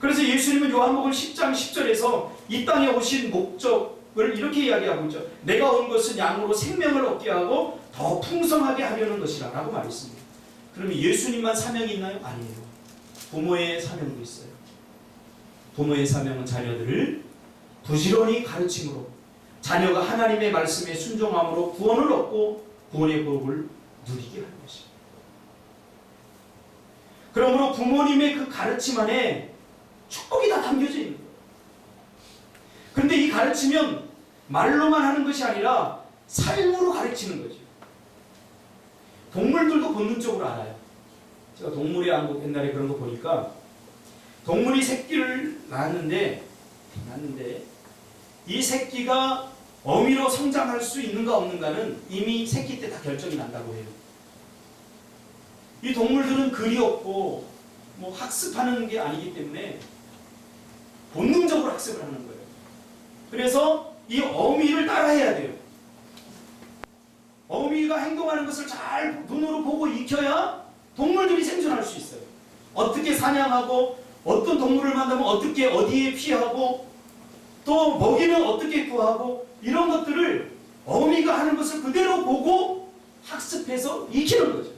그래서 예수님은 요한복음 10장 10절에서 이 땅에 오신 목적을 이렇게 이야기하고 있죠. 내가 온 것은 양으로 생명을 얻게 하고 더 풍성하게 하려는 것이라 라고 말했습니다. 그러면 예수님만 사명이 있나요? 아니에요. 부모의 사명도 있어요. 부모의 사명은 자녀들을 부지런히 가르침으로, 자녀가 하나님의 말씀에 순종함으로 구원을 얻고 구원의 복을 누리게 하는 것입니다. 그러므로 부모님의 그 가르침 안에 축복이 다 담겨져 있는 거예요. 그런데 이 가르치면 말로만 하는 것이 아니라 삶으로 가르치는 거죠. 동물들도 본능적으로 알아요. 제가 동물의 왕국 옛날에 그런 거 보니까 동물이 새끼를 낳았는데 이 새끼가 어미로 성장할 수 있는가 없는가는 이미 새끼 때 다 결정이 난다고 해요. 이 동물들은 글이 없고 뭐 학습하는 게 아니기 때문에 본능적으로 학습을 하는 거예요. 그래서 이 어미를 따라해야 돼요. 어미가 행동하는 것을 잘 눈으로 보고 익혀야 동물들이 생존할 수 있어요. 어떻게 사냥하고 어떤 동물을 만나면 어떻게 어디에 피하고 또 먹이는 어떻게 구하고 이런 것들을 어미가 하는 것을 그대로 보고 학습해서 익히는 거죠.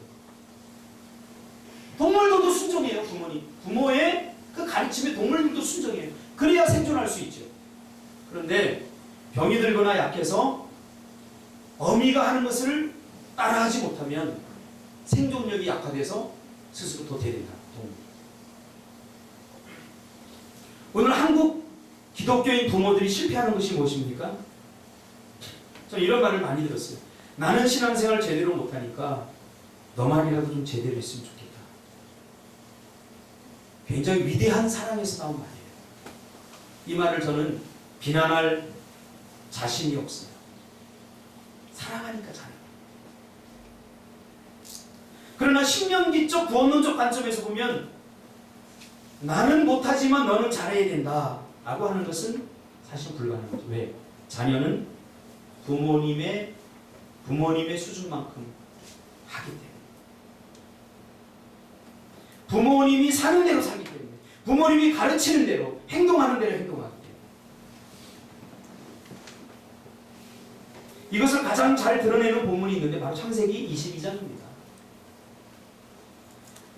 동물들도 순종해요. 부모의 그 가르침에 동물들도 순종해요. 그래야 생존할 수 있죠. 그런데 병이 들거나 약해서 어미가 하는 것을 따라하지 못하면 생존력이 약화돼서 스스로 도태된다. 오늘 한국 기독교인 부모들이 실패하는 것이 무엇입니까? 저 이런 말을 많이 들었어요. 나는 신앙생활 제대로 못하니까 너만이라도 좀 제대로 했으면 좋겠다. 굉장히 위대한 사랑에서 나온 말이에요. 이 말을 저는 비난할 자신이 없어요. 사랑하니까 잘해요. 그러나 신명기적 구원론적 관점에서 보면 나는 못하지만 너는 잘해야 된다 라고 하는 것은 사실 불가능한 거죠. 왜? 자녀는 부모님의 수준만큼 하기 때문에. 부모님이 사는 대로 살기 때문에. 부모님이 가르치는 대로, 행동하는 대로 행동하기 때문에. 이것을 가장 잘 드러내는 본문이 있는데 바로 창세기 22장입니다.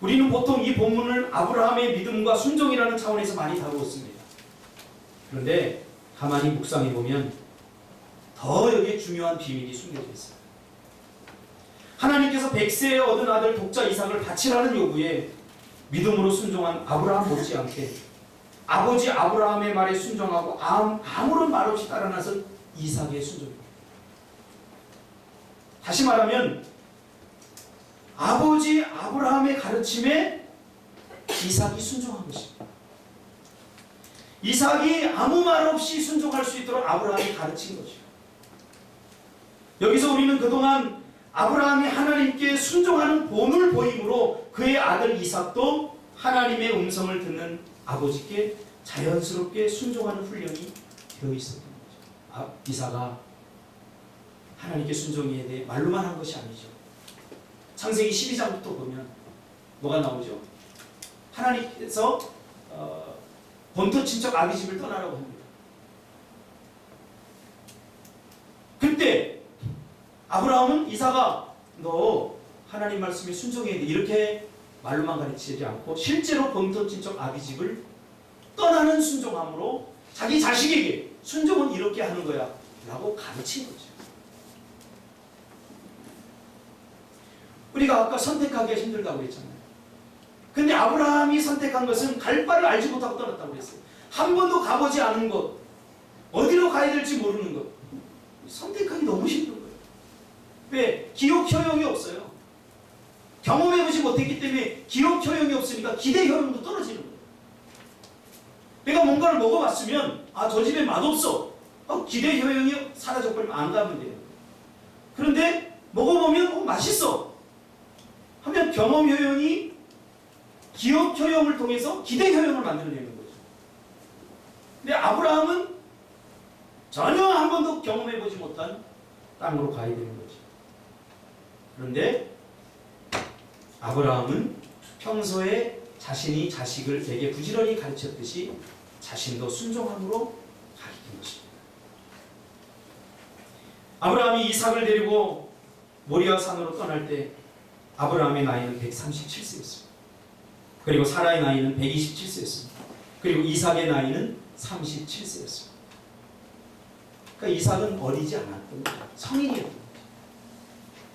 우리는 보통 이 본문을 아브라함의 믿음과 순종이라는 차원에서 많이 다루었습니다. 그런데 가만히 묵상해 보면 더 여기에 중요한 비밀이 숨겨져 있어요. 하나님께서 100세에 얻은 아들 독자 이삭을 바치라는 요구에 믿음으로 순종한 아브라함 못지않게 아버지 아브라함의 말에 순종하고 아무런 말 없이 따라 나선 이삭의 순종입니다. 다시 말하면 아버지 아브라함의 가르침에 이삭이 순종한 것입니다. 이삭이 아무 말 없이 순종할 수 있도록 아브라함이 가르친 거죠. 여기서 우리는 그동안 아브라함이 하나님께 순종하는 본을 보임으로 그의 아들 이삭도 하나님의 음성을 듣는 아버지께 자연스럽게 순종하는 훈련이 되어 있었던 거죠. 이삭아 하나님께 순종해야 돼 말로만 한 것이 아니죠. 창세기 12장부터 보면 뭐가 나오죠? 하나님께서 본토 친척 아비집을 떠나라고 합니다. 그때 아브라함은 이삭아 너 하나님 말씀에 순종해야 돼 이렇게 말로만 가르치지 않고 실제로 본토 친척 아비집을 떠나는 순종함으로 자기 자식에게 순종은 이렇게 하는 거야 라고 가르친 거죠. 우리가 아까 선택하기가 힘들다고 그랬잖아요. 근데 아브라함이 선택한 것은 갈 바를 알지 못하고 떠났다고 그랬어요. 한 번도 가보지 않은 곳, 어디로 가야 될지 모르는 것, 선택하기 너무 힘든 거예요. 왜? 기억 효용이 없어요. 경험해보지 못했기 때문에 기억 효용이 없으니까 기대 효용도 떨어지는 거예요. 내가 뭔가를 먹어봤으면 저 집에 맛없어. 기대 효용이 사라져버리면 안 가면 돼요. 그런데 먹어보면 맛있어 하면 경험 효용이 기억 효용을 통해서 기대 효용을 만들어내는 거죠. 근데 아브라함은 전혀 한 번도 경험해보지 못한 땅으로 가야 되는 거죠. 그런데 아브라함은 평소에 자신이 자식을 되게 부지런히 가르쳤듯이 자신도 순종함으로 가르친 것입니다. 아브라함이 이삭을 데리고 모리아 산으로 떠날 때 아브라함의 나이는 137세였습니다. 그리고 사라의 나이는 127세였습니다. 그리고 이삭의 나이는 37세였습니다. 그러니까 이삭은 어리지 않았던 거죠. 성인이었던 거죠.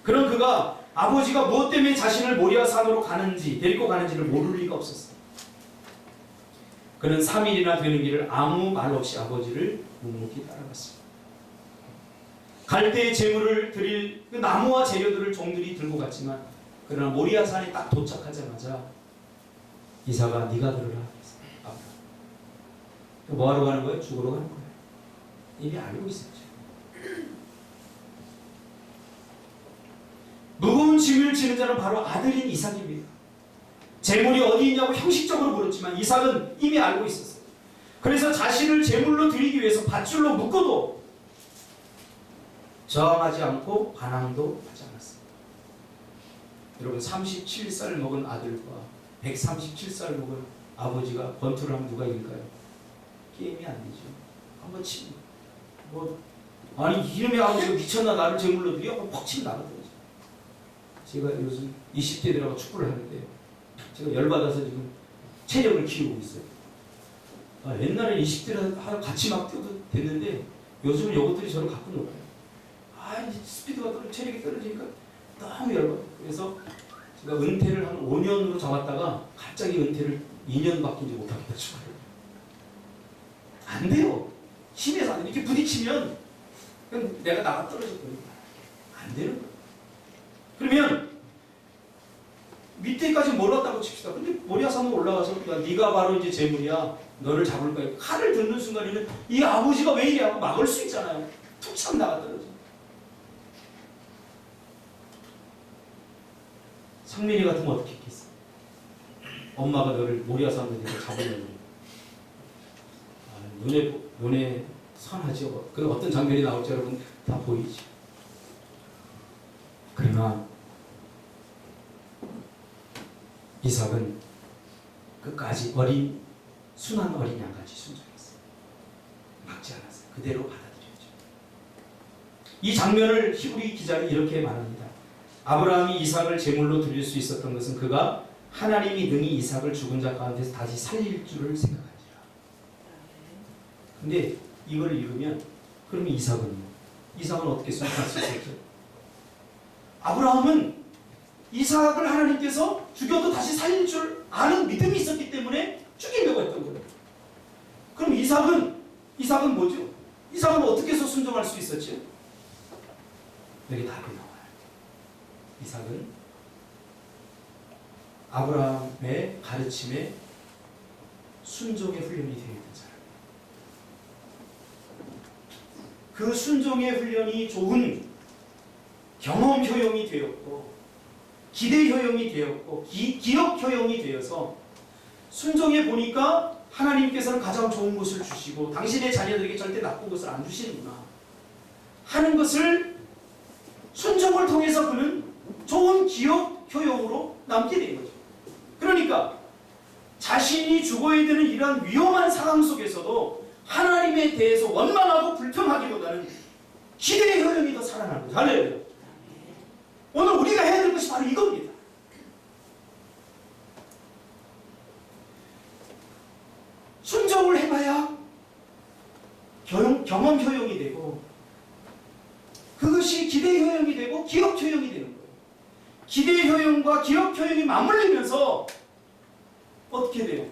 그런 그가 아버지가 무엇 때문에 자신을 모리아 산으로 데리고 가는지를 모를 리가 없었어요. 그는 3일이나 되는 길을 아무 말 없이 아버지를 묵묵히 따라갔습니다. 갈 때의 제물을 드릴 그 나무와 재료들을 종들이 들고 갔지만 그러나 모리아 산에 딱 도착하자마자 이삭아 네가 들으라. 뭐하러 가는 거예요? 죽으러 가는 거예요. 이미 알고 있었죠. 무거운 짐을 지는 자는 바로 아들인 이삭입니다. 재물이 어디 있냐고 형식적으로 물었지만 이삭은 이미 알고 있었어요. 그래서 자신을 제물로 드리기 위해서 밧줄로 묶어도 저항하지 않고 반항도 하지 않았어요. 여러분 37살 먹은 아들과 137살 먹은 아버지가 권투를 하면 누가 이길까요? 게임이 안 되죠. 한번 치면 아니 이놈의 아버지가 미쳤나 나를 제물로 드려? 퍽 치면 나가더라고요. 제가 요즘 20대들하고 축구를 하는데 제가 열받아서 지금 체력을 키우고 있어요. 옛날에 20대랑 같이 막 뛰어도 됐는데 요즘은 이것들이 저를 갖고 놀아요. 이제 스피드가 떨어지고 체력이 떨어지니까 너무 열받아요. 그래서 제가 은퇴를 한 5년으로 잡았다가 갑자기 은퇴를 2년밖에 이제 못하겠다 축구를. 안 돼요. 힘에서 안 돼. 이렇게 부딪히면 그냥 내가 나가 떨어졌거든요. 안 되는 거예요. 그러면 밑에까지 몰랐다고 칩시다. 근데 모리아산으로 올라가서 야, 네가 바로 이제 재물이야. 너를 잡을 거야. 칼을 듣는 순간에는 이 아버지가 왜 이래 하고 막을 수 있잖아요. 툭 참 나가 떨어져. 상민이 같으면 어떻게 했겠어? 엄마가 너를 모리아산으로 잡으려고. 눈에 선하죠. 그 어떤 장면이 나올지 여러분 다 보이죠. 그러나 이삭은 끝까지 순한 어린 양같이 순종했어요. 막지 않았어요. 그대로 받아들였죠. 이 장면을 히브리 기자는 이렇게 말합니다. 아브라함이 이삭을 제물로 드릴 수 있었던 것은 그가 하나님이 능히 이삭을 죽은 자 가운데서 다시 살릴 줄을 생각하니라. 근데 이걸 읽으면 그러면 이삭은 어떻게 순종할 수 있었죠? 아브라함은 이삭을 하나님께서 죽여도 다시 살릴 줄 아는 믿음이 있었기 때문에 죽이려고 했던 거예요. 그럼 이삭은 뭐죠? 이삭은 어떻게 해서 순종할 수 있었죠? 여기 답이 나와요. 이삭은 아브라함의 가르침에 순종의 훈련이 되어 있던 사람이에요. 그 순종의 훈련이 좋은 경험 효용이 되었고 기대 효용이 되었고 기억 효용이 되어서 순종해 보니까 하나님께서는 가장 좋은 것을 주시고 당신의 자녀들에게 절대 나쁜 것을 안 주시는구나 하는 것을 순종을 통해서 그는 좋은 기억 효용으로 남게 된 거죠. 그러니까 자신이 죽어야 되는 이러한 위험한 상황 속에서도 하나님에 대해서 원망하고 불평하기보다는 기대의 효용이 더 살아나는 거죠. 할렐루야. 오늘 우리가 해야 될 것이 바로 이겁니다. 순종을 해봐야 경험 효용이 되고 그것이 기대 효용이 되고 기억 효용이 되는 거예요. 기대 효용과 기억 효용이 맞물리면서 어떻게 돼요?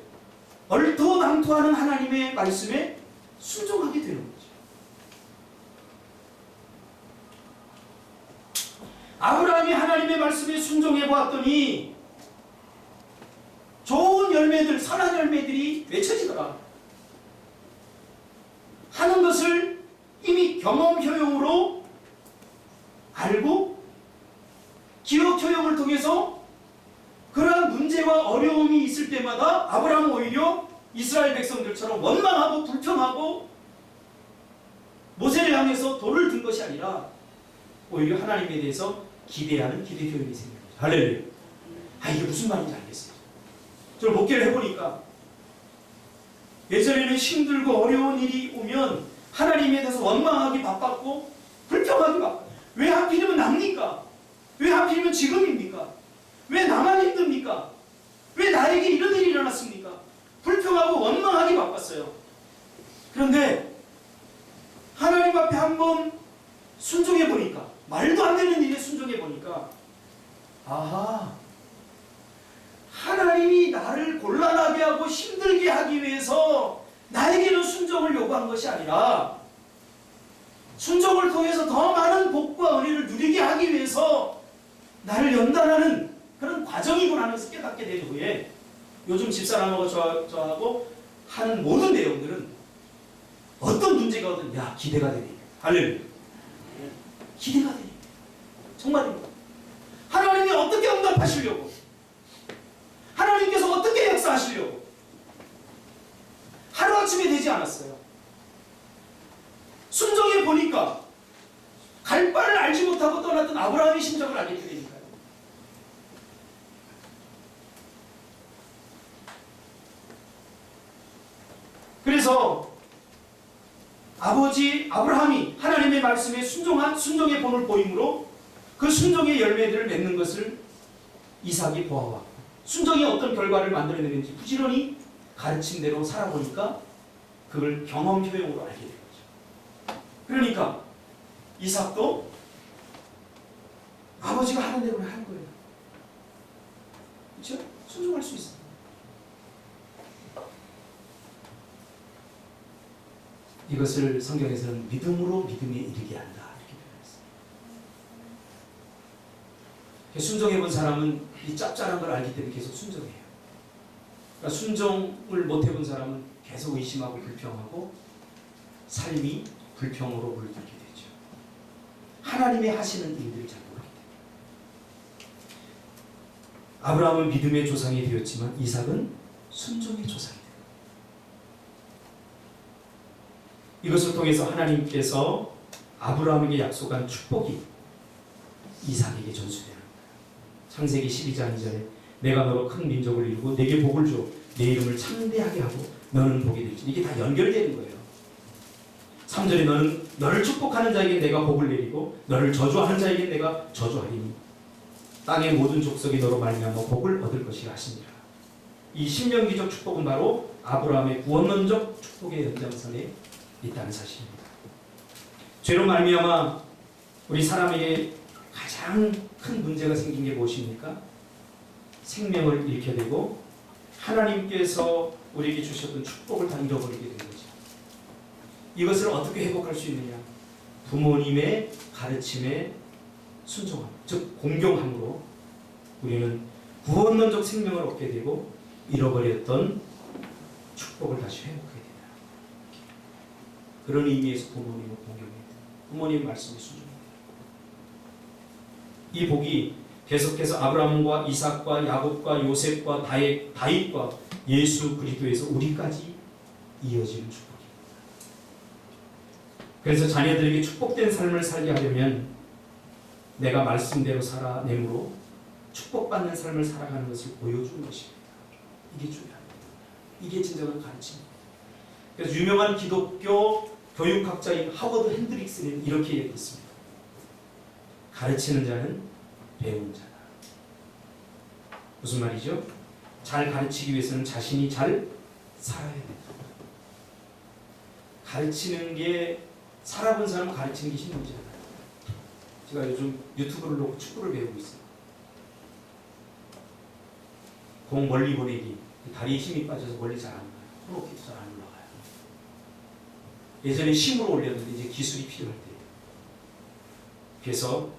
얼토당토하는 하나님의 말씀에 순종하게 되는 거죠. 아브라함이 하나님의 말씀에 순종해 보았더니 좋은 열매들, 선한 열매들이 맺혀지더라 하는 것을 이미 경험 효용으로 알고 기억 효용을 통해서 그러한 문제와 어려움이 있을 때마다 아브라함은 오히려 이스라엘 백성들처럼 원망하고 불평하고 모세를 향해서 돌을 든 것이 아니라 오히려 하나님에 대해서 기대하는 기대 효용이 생긴 거죠. 할렐루야. 이게 무슨 말인지 알겠어요. 저를 목회를 해보니까 예전에는 힘들고 어려운 일이 오면 하나님에 대해서 원망하기 바빴고 불평하기 바빴어요. 왜 하필이면 납니까? 왜 하필이면 지금입니까? 왜 나만 힘듭니까? 왜 나에게 이런 일이 일어났습니까? 불평하고 원망하기 바빴어요. 그런데 하나님 앞에 한번 순종해 보니까, 말도 안 되는 일에 순종해 보니까, 아하, 하나님이 나를 곤란하게 하고 힘들게 하기 위해서 나에게는 순종을 요구한 것이 아니라 순종을 통해서 더 많은 복과 은혜를 누리게 하기 위해서 나를 연단하는 그런 과정이구나 하면서 깨닫게 된 후에 요즘 집사람하고 저하고 하는 모든 내용들은 어떤 문제가 오든 기대가 되니 할렐루야. 기대가 되니 정말입니다. 하나님이 어떻게 응답하시려고, 하나님이 되지 않았어요. 순종해 보니까 갈 바를 알지 못하고 떠났던 아브라함의 심정을 알게 되니까요. 그래서 아버지 아브라함이 하나님의 말씀에 순종의 본을 보임으로 그 순종의 열매들을 맺는 것을 이삭이 보아왔고, 순종이 어떤 결과를 만들어내는지 부지런히 가르침대로 살아보니까 그걸 경험 효용으로 알게 된 거죠. 그러니까 이삭도 아버지가 하는 대로 한 거예요. 그렇죠? 순종할 수 있어요. 이것을 성경에서는 믿음으로 믿음에 이르게 한다 이렇게 표현했어요. 순종해 본 사람은 이 짭짤한 걸 알기 때문에 계속 순종해요. 그러니까 순종을 못 해본 사람은 계속 의심하고 불평하고 삶이 불평으로 물들게 되죠. 하나님의 하시는 일들을 잘 모르기 때문에. 아브라함은 믿음의 조상이 되었지만 이삭은 순종의 조상이 됩니다. 이것을 통해서 하나님께서 아브라함에게 약속한 축복이 이삭에게 전수되는 거예요. 창세기 12장 2절에 내가 너로 큰 민족을 이루고 내게 복을 줘 내 이름을 창대하게 하고 너는 복이 될지. 이게 다 연결되는 거예요. 3절에 너를 축복하는 자에게 내가 복을 내리고 너를 저주하는 자에게 내가 저주하리니 땅의 모든 족속이 너로 말미암아 복을 얻을 것이라 하시니라. 이 신명기적 축복은 바로 아브라함의 구원론적 축복의 연장선에 있다는 사실입니다. 죄로 말미암아 우리 사람에게 가장 큰 문제가 생긴 게 무엇입니까? 생명을 잃게 되고 하나님께서 우리에게 주셨던 축복을 다 잃어버리게 된 거죠. 이것을 어떻게 회복할 수 있느냐? 부모님의 가르침에 순종함, 즉 공경함으로 우리는 구원론적 생명을 얻게 되고 잃어버렸던 축복을 다시 회복하게 된다. 그런 의미에서 부모님을 공경해야 된다. 부모님 말씀에 순종해야 된다. 이 복이 계속해서 아브라함과 이삭과 야곱과 요셉과 다윗과 예수 그리스도에서 우리까지 이어지는 축복입니다. 그래서 자녀들에게 축복된 삶을 살게 하려면 내가 말씀대로 살아내므로 축복받는 삶을 살아가는 것을 보여주는 것입니다. 이게 중요합니다. 이게 진정한 가르침입니다. 그래서 유명한 기독교 교육학자인 하워드 핸드릭스는 이렇게 얘기했습니다. 가르치는 자는 배우는 자다. 무슨 말이죠? 잘 가르치기 위해서는 자신이 잘 살아야 된다. 가르치는 게 살아본 사람은 가르치는 게 힘들지 않아요. 제가 요즘 유튜브를 놓고 축구를 배우고 있어요. 공 멀리 보내기, 다리에 힘이 빠져서 멀리 잘 안 가요. 코너킥도 잘 안 올라가요. 예전에 힘으로 올렸는데 이제 기술이 필요할 때예요. 그래서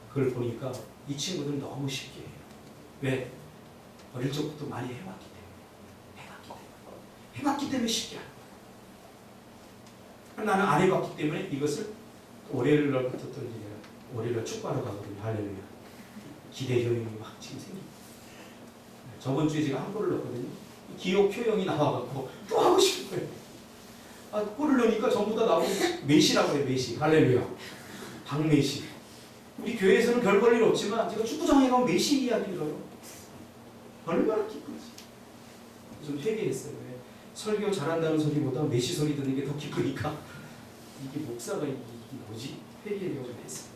그걸 보니까 이 친구들은 너무 쉽게 해요. 왜? 어릴 적부터 많이 해왔기 때문에 쉽게 하는 거예요. 나는 안 해봤기 때문에 이것을 월요일 날부터 또 이제 월요일 날 축구하러 가거든요. 할렐루야. 기대 효용이 막 지금 생깁니다. 저번 주에 제가 한 골을 넣었거든요. 기억 효용이 나와갖고 또 하고 싶은 거예요. 골을 넣으니까 전부 다 나오고 메시라고 해요. 메시. 할렐루야. 박메시. 우리 교회에서는 별 볼 일 없지만 제가 축구장에 가면 메시 이야기를 들어요. 얼마나 기쁜지. 좀 회개했어요. 왜? 설교 잘한다는 소리보다 메시 소리 듣는 게 더 기쁘니까 이게 목사가 이게 뭐지? 회개를 좀 했어요.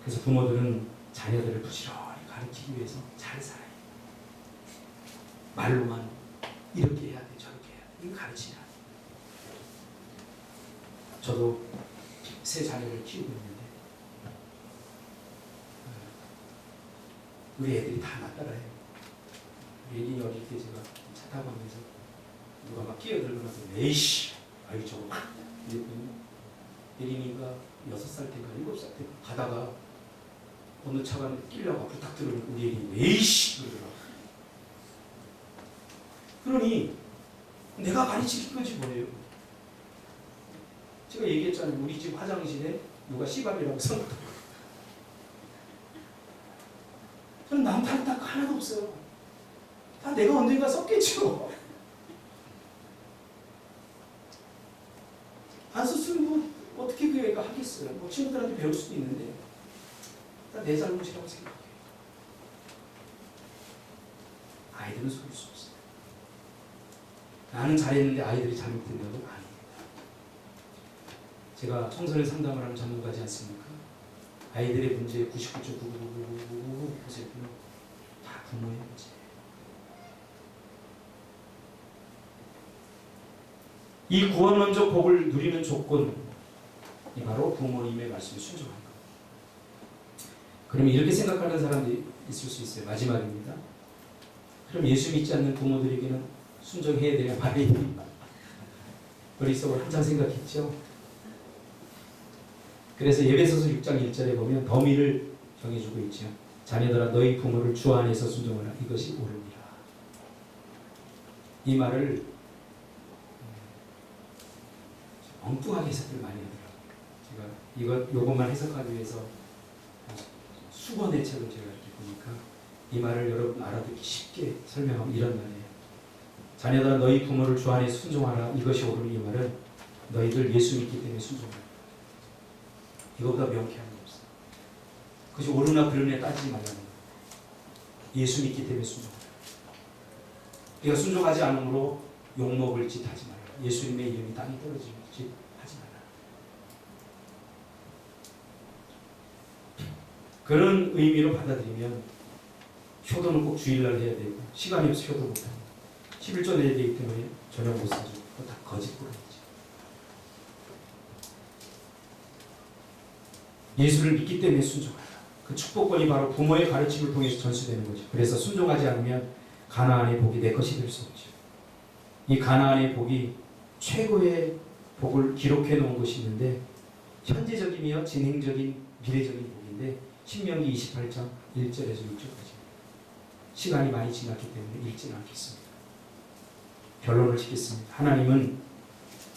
그래서 부모들은 자녀들을 부지런히 가르치기 위해서 잘 살아요. 말로만 이렇게 해야 돼, 저렇게 해야 돼. 이거 가르치냐. 저도 세 자녀를 키우고 있는데 우리 애들이 다 나 따라해요. 우리 예린이 어릴 때 제가 차 타고 가면서 누가 막 끼어들고 나서 에이씨 아이 저거 이랬더니 예린이가 6살 때인가 7살 때 가다가 어느 차가 끼려고 앞으로 딱 들어오면 우리 예린이 에이씨 그러더라고. 그러니 내가 가르칠 거지 뭐예요. 제가 얘기했잖아요. 우리 집 화장실에 누가 씨발이라고 써놨다고. 저는 남 탓 하나도 없어요. 다 내가 언젠가 썼겠죠. 안 썼으면 뭐 어떻게 그 애가 하겠어요. 뭐 친구들한테 배울 수도 있는데 내 잘못이라고 생각해요. 아이들은 속일 수 없어요. 나는 잘했는데 아이들이 잘못된다고 아닙니다. 제가 청소년 상담을 하는 전문가지 않습니까? 아이들의 문제의 99.999%는 다 부모의 문제예요. 이 구원론적 복을 누리는 조건이 바로 부모님의 말씀에 순종하는 것. 그러면 이렇게 생각하는 사람들이 있을 수 있어요. 마지막입니다. 그럼 예수 믿지 않는 부모들에게는 순종해야 되냐 말아야 되냐. 머릿속으로 한참 생각했죠. 그래서 에베소서 6장 1절에 보면 범위를 정해주고 있죠. 자녀들아 너희 부모를 주 안에서 순종하라. 이것이 옳으니라. 이 말을 엉뚱하게 해석을 많이 하더라고요. 제가 요것만 해석하기 위해서 수권의 책을 제가 이렇게 보니까 이 말을 여러분 알아듣기 쉽게 설명하면 이런 말이에요. 자녀들아 너희 부모를 주 안에 순종하라. 이것이 옳으니 이 말은 너희들 예수 믿기 때문에 순종하라. 이거보다 명쾌한 게 없어요. 그것이 옳으나 그르냐 따지지 말라는 거예요. 예수 믿기 때문에 순종하라. 네가 순종하지 않으므로 욕먹을 짓 하지 말라. 예수님의 이름이 땅에 떨어질 짓 하지 말라. 그런 의미로 받아들이면 효도는 꼭 주일날 해야 되고 시간이 없어 효도 못합니다. 11조 내야 되기 때문에 저녁 못 사주고 그거 다 거짓부르지. 예수를 믿기 때문에 순종하라. 그 축복권이 바로 부모의 가르침을 통해서 전수되는 거죠. 그래서 순종하지 않으면 가나안의 복이 내 것이 될 수 없죠. 이 가나안의 복이 최고의 복을 기록해 놓은 것이 있는데 현재적이며 진행적인 미래적인 복인데 신명기 28장 1절에서 6절까지 시간이 많이 지났기 때문에 읽지는 않겠습니다. 결론을 짓겠습니다. 하나님은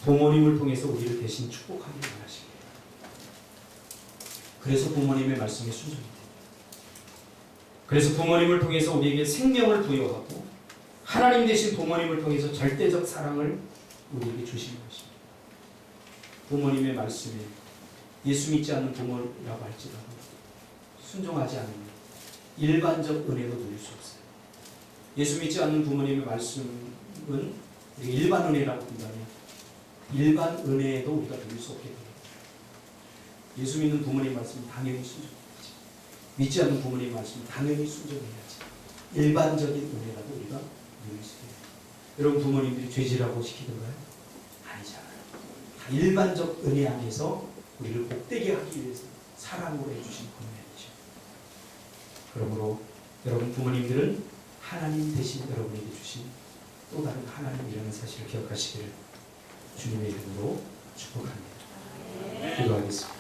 부모님을 통해서 우리를 대신 축복하기를 원하십니다. 그래서 부모님의 말씀에 순종이 됩니다. 그래서 부모님을 통해서 우리에게 생명을 부여하고 하나님 대신 부모님을 통해서 절대적 사랑을 우리에게 주시는 것입니다. 부모님의 말씀에 예수 믿지 않는 부모라고 할지라도 순종하지 않으면 일반적 은혜도 누릴 수 없어요. 예수 믿지 않는 부모님의 말씀은 우리가 일반 은혜라고 본다면 일반 은혜에도 우리가 누릴 수 없게 됩니다. 예수 믿는 부모님 말씀은 당연히 순종해야지. 믿지 않는 부모님 말씀은 당연히 순종해야지. 일반적인 은혜라도 우리가 누릴 수 있어요. 여러분 부모님들이 죄질하고 시키던가요? 아니잖아요. 다 일반적 은혜 안에서 우리를 복되게 하기 위해서 사랑으로 해주신 은혜이죠. 그러므로 여러분 부모님들은 하나님 대신 여러분에게 주신 또 다른 하나님이라는 사실을 기억하시기를 주님의 이름으로 축복합니다. 기도하겠습니다.